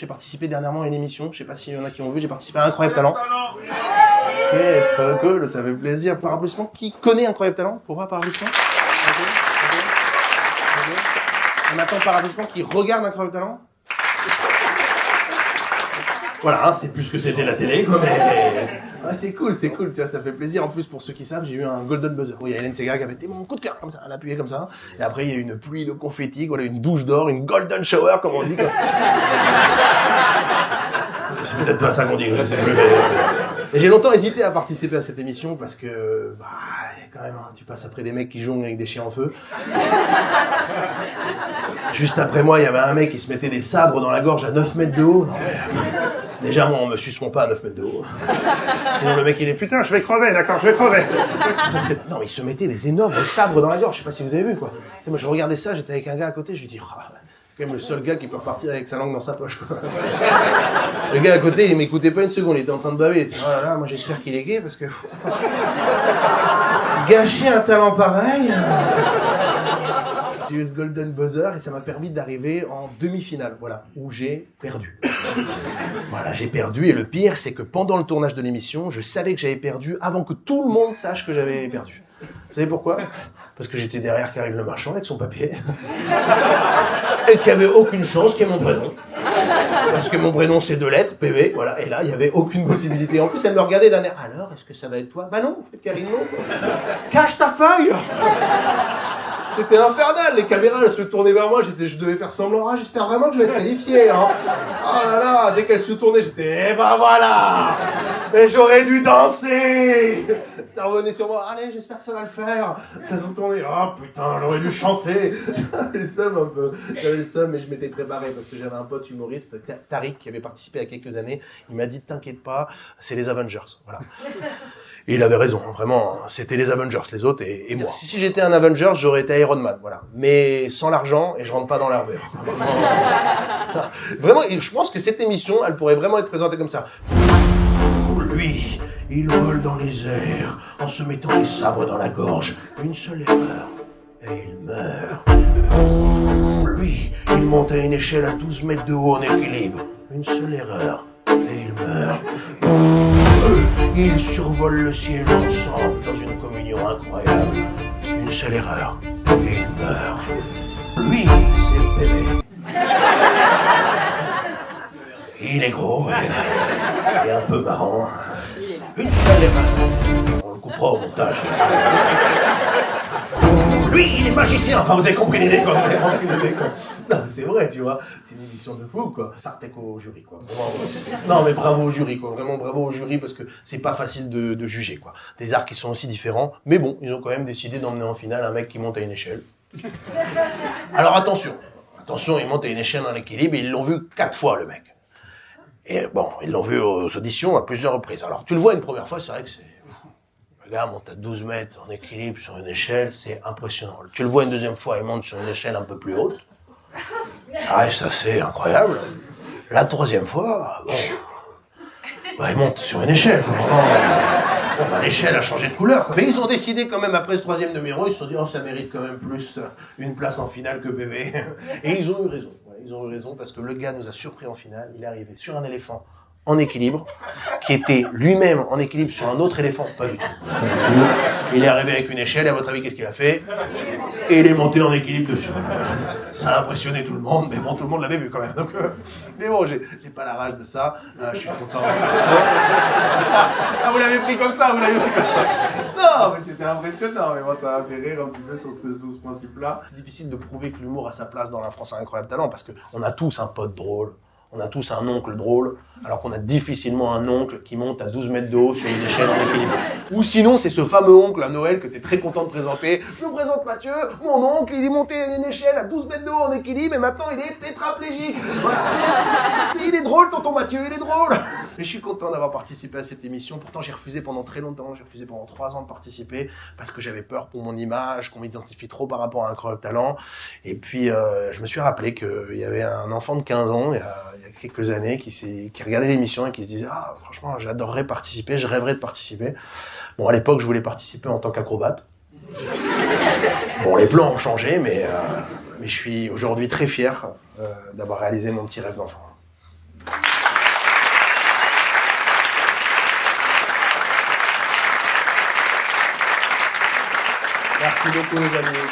J'ai participé dernièrement à une émission, je sais pas s'il y en a qui ont vu, j'ai participé à Incroyable Talent. Ok, très cool, ça fait plaisir. Par applaudissement, qui connaît Incroyable Talent? Pour voir par applaudissement. Ok. Et maintenant par applaudissement, qui regarde Incroyable Talent? Voilà, hein, c'est plus ce que c'était la télé, quoi, mais... Ouais, c'est cool, tu vois, ça fait plaisir. En plus, pour ceux qui savent, j'ai eu un golden buzzer. Il y a Hélène Ségara qui avait été mon coup de cœur, comme ça, elle appuyait comme ça. Et après, il y a eu une pluie de confettis, voilà, une douche d'or, une golden shower, comme on dit, quoi. C'est peut-être pas ça qu'on dit, je sais plus, mais... Et j'ai longtemps hésité à participer à cette émission parce que, quand même, hein, tu passes après des mecs qui jonglent avec des chiens en feu. Juste après moi, il y avait un mec qui se mettait des sabres dans la gorge à 9 mètres de haut. Non, mais... Déjà, moi, on me suce mon pas à 9 mètres de haut. Sinon, le mec, il est, putain, je vais crever, d'accord, je vais crever. Non, mais il se mettait des énormes sabres dans la gorge. Je sais pas si vous avez vu, quoi. Et moi, je regardais ça, j'étais avec un gars à côté, je lui dis, c'est quand même le seul gars qui peut repartir avec sa langue dans sa poche, quoi. Le gars à côté, il m'écoutait pas une seconde, il était en train de baver. Il était, oh là là, moi, j'espère qu'il est gay, parce que... Gâcher un talent pareil... J'ai eu ce golden buzzer et ça m'a permis d'arriver en demi-finale, voilà, où j'ai perdu. Voilà, j'ai perdu et le pire, c'est que pendant le tournage de l'émission, je savais que j'avais perdu avant que tout le monde sache que j'avais perdu. Vous savez pourquoi? Parce que j'étais derrière Karine Le Marchand avec son papier et qu'il n'y avait aucune chance qu'il y ait mon prénom. Parce que mon prénom c'est 2 lettres, PV, voilà, et là il n'y avait aucune possibilité. En plus elle me regardait d'un air, alors est-ce que ça va être toi? Bah non, en fait Karine, non. Cache ta feuille. C'était infernal, les caméras elles se tournaient vers moi, je devais faire semblant, j'espère vraiment que je vais être qualifié, hein. Oh là là, dès qu'elles se tournaient, j'étais, eh ben voilà. Mais j'aurais dû danser. Ça revenait sur moi, allez, j'espère que ça va le faire. Ça se tournait, oh putain, j'aurais dû chanter. J'avais le seum un peu, mais je m'étais préparé parce que j'avais un pote humoriste, Tariq, qui avait participé il y a quelques années. Il m'a dit, t'inquiète pas, c'est les Avengers, voilà. Et il avait raison, vraiment, c'était les Avengers, les autres et moi. Si j'étais un Avengers, j'aurais été Iron Man, voilà. Mais sans l'argent, et je rentre pas dans l'armure. Vraiment, je pense que cette émission, elle pourrait vraiment être présentée comme ça. Lui, il vole dans les airs, en se mettant les sabres dans la gorge. Une seule erreur, et il meurt. Lui, il monte à une échelle à 12 mètres de haut en équilibre. Une seule erreur, et il meurt. Ils survolent le ciel ensemble dans une communion incroyable. Une seule erreur, et il meurt. Lui, c'est le bébé. Il est gros et un peu marrant. Une seule erreur. On le coupera au montage. Lui, il est magicien. Enfin, vous avez compris l'idée, quoi. Non, mais c'est vrai, tu vois. C'est une émission de fou, quoi. Sartek au jury, quoi. Non, mais bravo au jury, quoi. Vraiment bravo au jury, parce que c'est pas facile de juger, quoi. Des arts qui sont aussi différents. Mais bon, ils ont quand même décidé d'emmener en finale un mec qui monte à une échelle. Alors attention, il monte à une échelle en équilibre et ils l'ont vu 4 fois, le mec. Et bon, ils l'ont vu aux auditions à plusieurs reprises. Alors, tu le vois une première fois, c'est vrai que c'est... Le gars monte à 12 mètres en équilibre sur une échelle, c'est impressionnant. Tu le vois une deuxième fois, il monte sur une échelle un peu plus haute. Ah, et ça, c'est incroyable. La troisième fois, bon, il monte sur une échelle. L'échelle a changé de couleur, quoi. Mais ils ont décidé quand même, après ce 3e numéro, ils se sont dit, oh, ça mérite quand même plus une place en finale que PV. Et ils ont eu raison. Ils ont eu raison parce que le gars nous a surpris en finale. Il est arrivé sur un éléphant en équilibre, qui était lui-même en équilibre sur un autre éléphant. Pas du tout. Il est arrivé avec une échelle, et à votre avis, qu'est-ce qu'il a fait? Et il est monté en équilibre dessus. Ça a impressionné tout le monde, mais bon, tout le monde l'avait vu quand même. Donc, mais bon, j'ai pas la rage de ça. Je suis content. Ah, vous l'avez pris comme ça, Non, mais c'était impressionnant. Mais moi, ça m'a fait rire un petit peu sur ce principe-là. C'est difficile de prouver que l'humour a sa place dans la France à Incroyable Talent, parce qu'on a tous un pote drôle. On a tous un oncle drôle, alors qu'on a difficilement un oncle qui monte à 12 mètres de haut sur une échelle en équilibre. Ou sinon, c'est ce fameux oncle à Noël que t'es très content de présenter. Je vous présente Mathieu, mon oncle, il est monté à une échelle à 12 mètres de haut en équilibre et maintenant il est tétraplégique. Voilà. Il est drôle, tonton Mathieu, il est drôle. Mais je suis content d'avoir participé à cette émission. Pourtant, j'ai refusé pendant très longtemps, j'ai refusé pendant 3 ans de participer parce que j'avais peur pour mon image, qu'on m'identifie trop par rapport à Incroyable Talent. Et puis, je me suis rappelé qu'il y avait un enfant de 15 ans, il y a quelques années, qui regardait l'émission et qui se disait « Ah, franchement, j'adorerais participer, je rêverais de participer. » Bon, à l'époque, je voulais participer en tant qu'acrobate. Bon, les plans ont changé, mais je suis aujourd'hui très fier d'avoir réalisé mon petit rêve d'enfant. Merci beaucoup les amis.